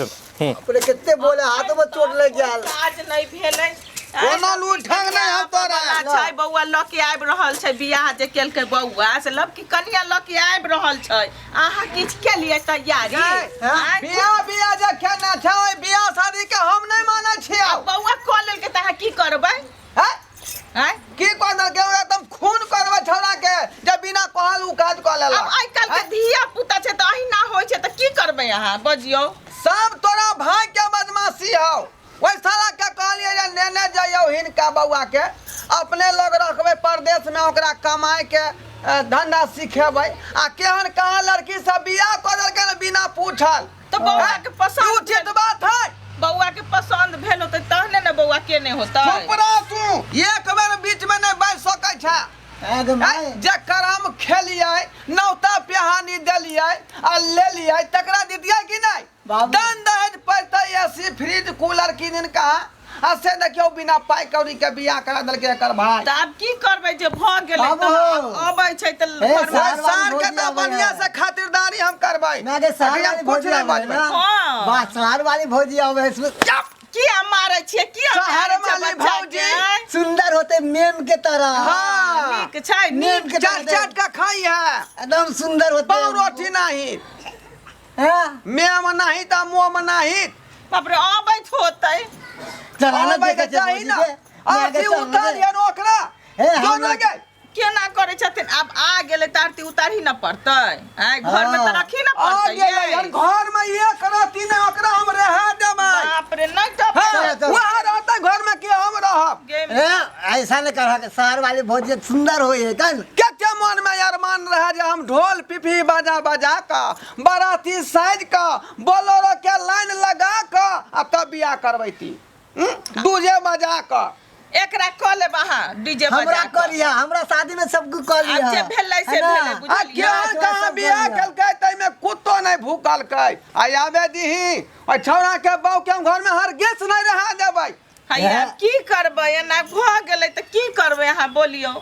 अपने कितने बोले हाथ में चोट लग गया आज नहीं भेलै कोनो लूठंग नहीं हम तोरा छै बौआ ल के आबि रहल छै बियाह जे केलकै बौआ से लब की कनिया ल के आबि रहल छै अहाँ किछ के लिए तैयारी बियाह जे केना छै ओइ बियाह शादी के हम नहीं मानै छियै बौआ क लेल के त अहाँ की करबै हैं की कोन के एकदम खून करबै छोरा के जे बिना कहल उ काज क लेला अब आइ काल के धिया पुता छै त अहिना होय छै त की करबै अहाँ बजियौ सब तोरा भाई के बदमाशी हौ ओइ साला के कहलिए जे नेने जाइयो हिनका बौआ के अपने लग रखबै परदेश में ओकरा कमाए के धंधा सिखेबै आ केहन कहां लड़की सब बियाह क देलकै न बिना पूछल तो बौआ के पसंद उचित बात है बौआ के पसंद भेल होतै तहने न बौआ के ने होतै चुप रह तू एक बेर बीच में नहीं बैठ सकै छै जकर हम खेलिए नौता पिहानी देलिए आ लेलिए तकरा दितिए कि नहीं दान दहेज पड़तै एसी फ्रिज कूलर किनिन कहा आ से देखियो बिना पाई कौड़ी के बियाह करा देलकै एकर भाई त आब की करबै जे भ गेलै त अबै छै त सार के त बढ़िया से खातिरदारी हम करबै मैं के सार वाली भौजी बजबै हां बात सार वाली भौजी आवे इसमें किया मारै छियै किया शहर वाली भौजी सुंदर होते मेम के तरह हां नीक छै नीक चाट चाट का खाई है एकदम सुंदर होते पाव रोटी नहीं हां मेम नहीं त मुंह में नहीं बाप रे अबैत होतै चलाना देखे चाहिए ना आरती उतारिए ओकरा दोनों के केना करे छथिन अब आ गेले त आरती उतारी न पड़तै घर में त रखी न आ पड़तै गेलै घर में ये करती ने ओकरा हम रह देबै बाप रे नहीं त वहां रहता घर में के हम रहब ऐसा नहीं कहा सार वाली भौजी सुंदर होई है कल केते मन में अरमान रहे जे हम ढोल पिपी बजा बजा का बाराती साज का बोलेरो के लाइन लगा का आ तब बियाह करबैती डीजे बजा का एकरा क ले बहा डीजे बजा हमरा करिया हमरा शादी में सब कुछ कर लिया अब जे भेलै से भेलै आ बुझलियै केहन कहाँ बियाह केलकै तै में कुत्तो नहीं भूकलकै आ आबे दीही ओ छौरा के बहू के हम घर में हर गेस नहीं रहा देबै हैया की करबै एना भ गेलै त की करबै अहाँ बोलियौ